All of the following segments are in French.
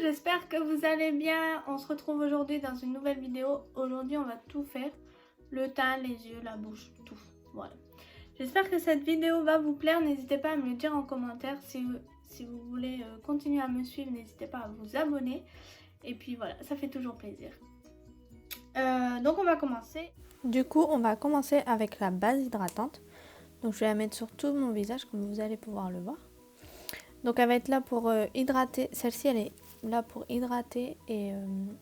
j'espère que vous allez bien. On se retrouve aujourd'hui dans une nouvelle vidéo. Aujourd'hui, on va tout faire. Le teint, les yeux, la bouche, tout. Voilà. J'espère que cette vidéo va vous plaire. N'hésitez pas à me le dire en commentaire. Si vous voulez continuer à me suivre, n'hésitez pas à vous abonner. Et puis voilà, ça fait toujours plaisir. Donc on va commencer. Du coup, on va commencer avec la base hydratante. Donc je vais la mettre sur tout mon visage comme vous allez pouvoir le voir. Donc elle va être là pour hydrater, celle-ci elle est là pour hydrater et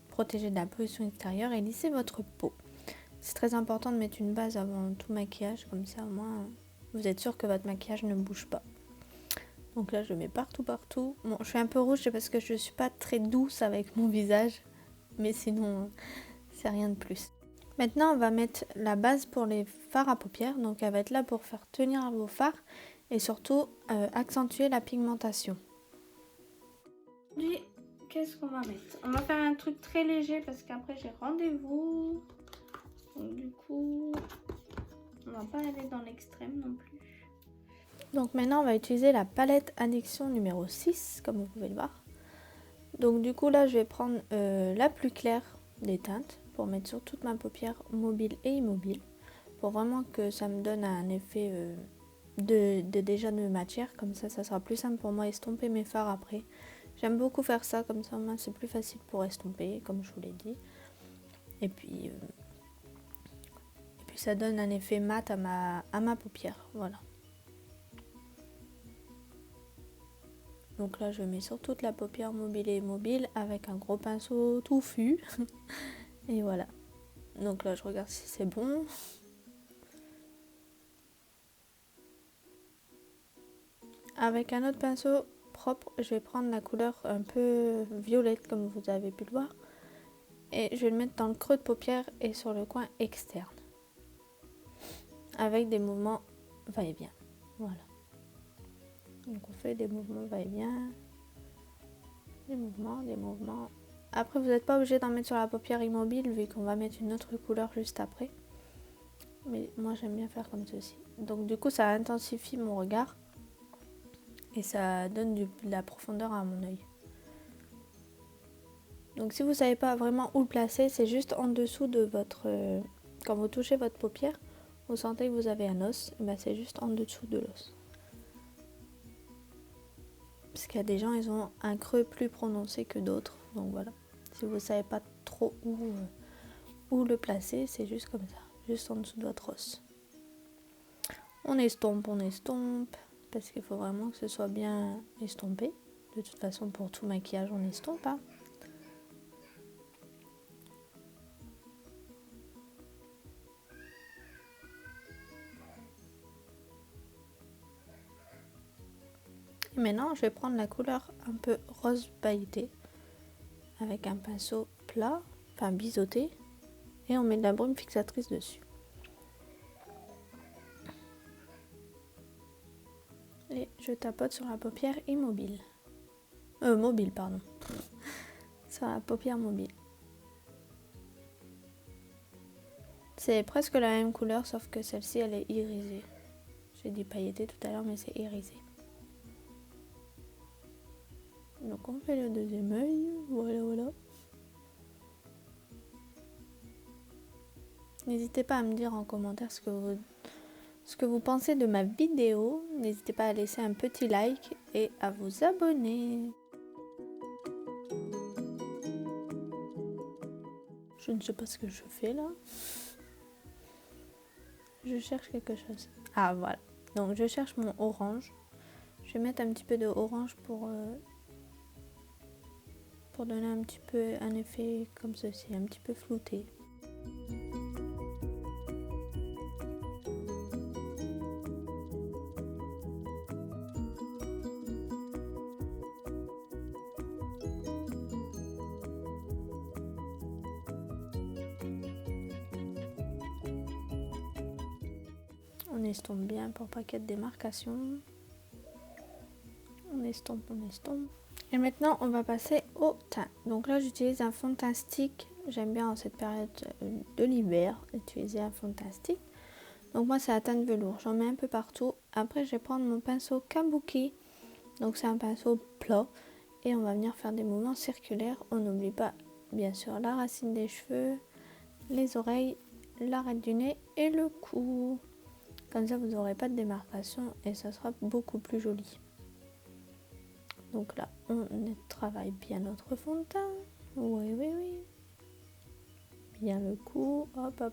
protéger de la pollution extérieure et lisser votre peau. C'est très important de mettre une base avant tout maquillage, comme ça au moins vous êtes sûr que votre maquillage ne bouge pas. Donc là je le mets partout. Bon, je suis un peu rouge, c'est parce que je ne suis pas très douce avec mon visage, mais sinon c'est rien de plus. Maintenant on va mettre la base pour les fards à paupières, donc elle va être là pour faire tenir vos fards et surtout accentuer la pigmentation. Aujourd'hui, qu'est-ce qu'on va mettre? On va faire un truc très léger parce qu'après j'ai rendez-vous. Donc du coup, on va pas aller dans l'extrême non plus. Donc maintenant on va utiliser la palette Addiction numéro 6 comme vous pouvez le voir. Donc du coup là je vais prendre la plus claire des teintes pour mettre sur toute ma paupière mobile et immobile. Pour vraiment que ça me donne un effet déjà de matière, comme ça sera plus simple pour moi estomper mes fards après. J'aime beaucoup faire ça, comme ça c'est plus facile pour estomper, comme je vous l'ai dit. Et puis ça donne un effet mat à ma paupière, voilà. Donc là je mets sur toute la paupière mobile et immobile avec un gros pinceau touffu. Et voilà. Donc là je regarde si c'est bon. Avec un autre pinceau propre, je vais prendre la couleur un peu violette comme vous avez pu le voir. Et je vais le mettre dans le creux de paupière et sur le coin externe. Avec des mouvements va-et-vient. Voilà. Donc on fait des mouvements va-et-vient. Des mouvements. Après vous n'êtes pas obligé d'en mettre sur la paupière immobile vu qu'on va mettre une autre couleur juste après. Mais moi j'aime bien faire comme ceci. Donc du coup ça intensifie mon regard. Et ça donne de la profondeur à mon œil. Donc si vous ne savez pas vraiment où le placer, c'est juste en dessous de votre... quand vous touchez votre paupière, vous sentez que vous avez un os, et ben c'est juste en dessous de l'os. Parce qu'il y a des gens, ils ont un creux plus prononcé que d'autres. Donc voilà. Si vous ne savez pas trop où le placer, c'est juste comme ça. Juste en dessous de votre os. On estompe. Parce qu'il faut vraiment que ce soit bien estompé. De toute façon, pour tout maquillage, on estompe. Hein. Et maintenant, je vais prendre la couleur un peu rose pailleté avec un pinceau plat, enfin biseauté, et on met de la brume fixatrice dessus. Et je tapote sur la paupière immobile. Mobile, pardon. Sur la paupière mobile. C'est presque la même couleur, sauf que celle-ci, elle est irisée. J'ai dit pailleté tout à l'heure, mais c'est irisé. Donc on fait le deuxième œil, voilà. N'hésitez pas à me dire en commentaire ce que vous pensez de ma vidéo. N'hésitez pas à laisser un petit like et à vous abonner. Je ne sais pas ce que je fais là. Je cherche quelque chose. Ah voilà. Donc je cherche mon orange. Je vais mettre un petit peu de orange pour donner un petit peu un effet comme ceci, un petit peu flouté. On estompe bien pour pas qu'il y ait de démarcation. On estompe. Et maintenant, on va passer au teint. Donc là, j'utilise un fond de teint stick. J'aime bien en cette période de l'hiver utiliser un fond de teint stick. Donc moi, c'est la teinte velours. J'en mets un peu partout. Après, je vais prendre mon pinceau Kabuki. Donc c'est un pinceau plat. et on va venir faire des mouvements circulaires. On n'oublie pas bien sûr la racine des cheveux, les oreilles, l'arête du nez et le cou. Comme ça vous n'aurez pas de démarcation et ça sera beaucoup plus joli. Donc là on travaille bien notre fond de teint. Oui. Bien le cou, hop.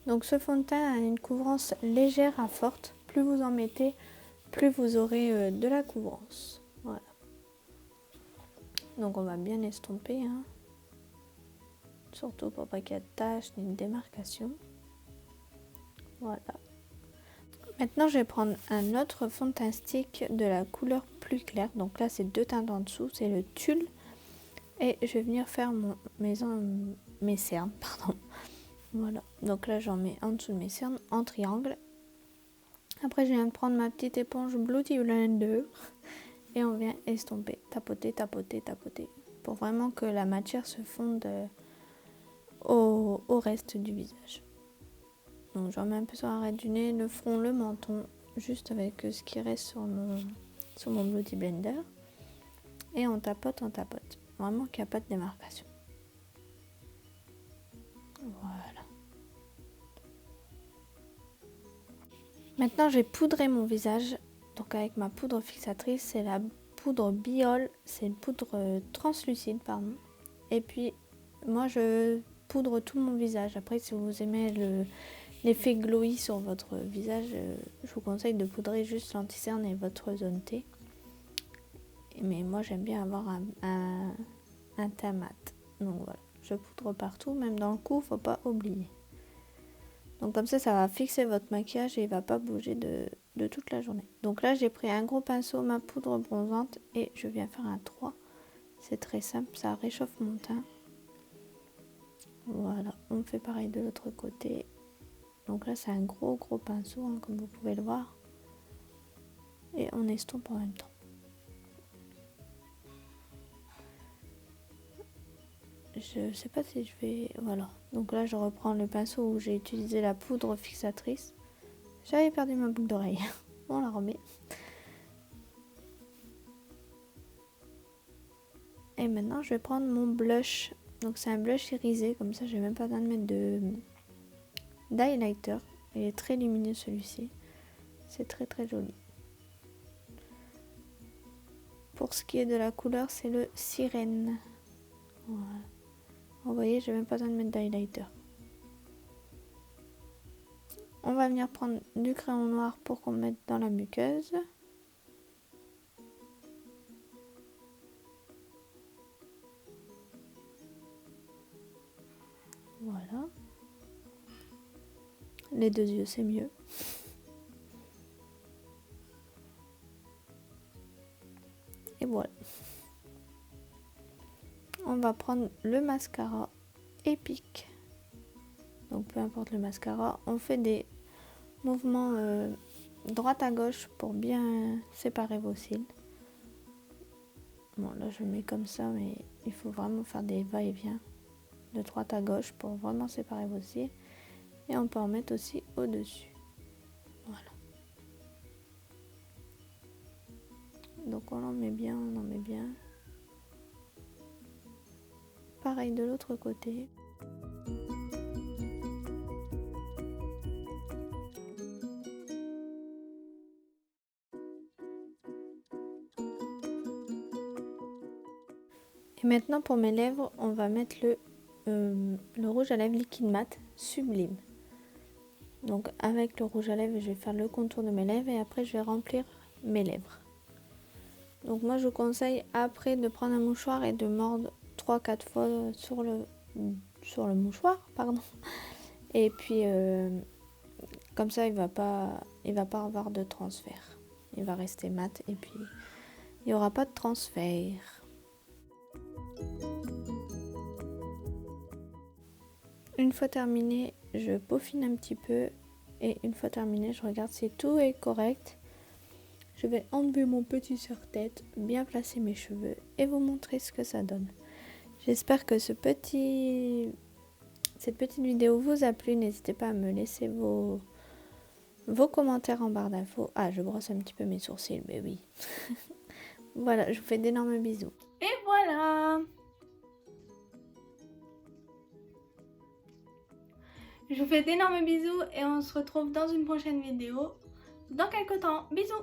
Donc ce fond de teint a une couvrance légère à forte. Plus vous en mettez, plus vous aurez de la couvrance. Voilà. Donc on va bien estomper, hein. Surtout pour pas qu'il y ait de taches ni de démarcation. Voilà. Maintenant je vais prendre un autre fond de teint stick de la couleur plus claire. Donc là c'est 2 teintes en dessous, c'est le tulle. Et je vais venir faire mes cernes, pardon. Voilà, donc là j'en mets en dessous de mes cernes en triangle. Après je viens de prendre ma petite éponge Beauty Blender et on vient estomper, tapoter pour vraiment que la matière se fonde au reste du visage. Donc j'en mets un peu sur l'arête du nez, le front, le menton, juste avec ce qui reste sur mon Beauty Blender. Et on tapote, vraiment qu'il n'y a pas de démarcation. Voilà. Maintenant, j'ai poudré mon visage. Donc avec ma poudre fixatrice, c'est la poudre Biol. C'est une poudre translucide, pardon. Et puis, moi, je poudre tout mon visage. Après, si vous aimez l'effet glowy sur votre visage, je vous conseille de poudrer juste l'anti-cerne et votre zone T. Mais moi, j'aime bien avoir un teint mat. Donc voilà, je poudre partout, même dans le cou, faut pas oublier. Donc comme ça va fixer votre maquillage et il va pas bouger de toute la journée. Donc là j'ai pris un gros pinceau, ma poudre bronzante et je viens faire un 3. C'est très simple, ça réchauffe mon teint. Voilà, on fait pareil de l'autre côté. Donc là c'est un gros pinceau, hein, comme vous pouvez le voir. Et on estompe en même temps. Je sais pas si je vais... Voilà. Donc là, je reprends le pinceau où j'ai utilisé la poudre fixatrice. J'avais perdu ma boucle d'oreille. On la remet. Et maintenant, je vais prendre mon blush. Donc c'est un blush irisé. Comme ça, j'ai même pas besoin de mettre d'highlighter. Il est très lumineux celui-ci. C'est très joli. Pour ce qui est de la couleur, c'est le sirène. Voilà. Vous voyez, j'ai même pas besoin de mettre d'highlighter. On va venir prendre du crayon noir pour qu'on mette dans la muqueuse. Voilà. Les 2 yeux, c'est mieux. Et voilà. On va prendre le mascara Epic. Donc peu importe le mascara, on fait des mouvements droite à gauche pour bien séparer vos cils. Bon là je le mets comme ça, mais il faut vraiment faire des va-et-vient de droite à gauche pour vraiment séparer vos cils. Et on peut en mettre aussi au-dessus. Voilà. Donc on en met bien, Pareil de l'autre côté. Et maintenant pour mes lèvres, on va mettre le rouge à lèvres liquide mat Sublime. Donc avec le rouge à lèvres, je vais faire le contour de mes lèvres et après je vais remplir mes lèvres. Donc moi je vous conseille après de prendre un mouchoir et de mordre 3-4 fois sur le mouchoir, pardon. Et puis comme ça il va pas avoir de transfert. Il va rester mat et puis il n'y aura pas de transfert. Une fois terminé, je peaufine un petit peu et une fois terminé, je regarde si tout est correct. Je vais enlever mon petit serre-tête, bien placer mes cheveux et vous montrer ce que ça donne. J'espère que cette petite vidéo vous a plu. N'hésitez pas à me laisser vos commentaires en barre d'infos. Ah, je brosse un petit peu mes sourcils, mais oui. Voilà, je vous fais d'énormes bisous. Et voilà. Je vous fais d'énormes bisous et on se retrouve dans une prochaine vidéo dans quelques temps. Bisous.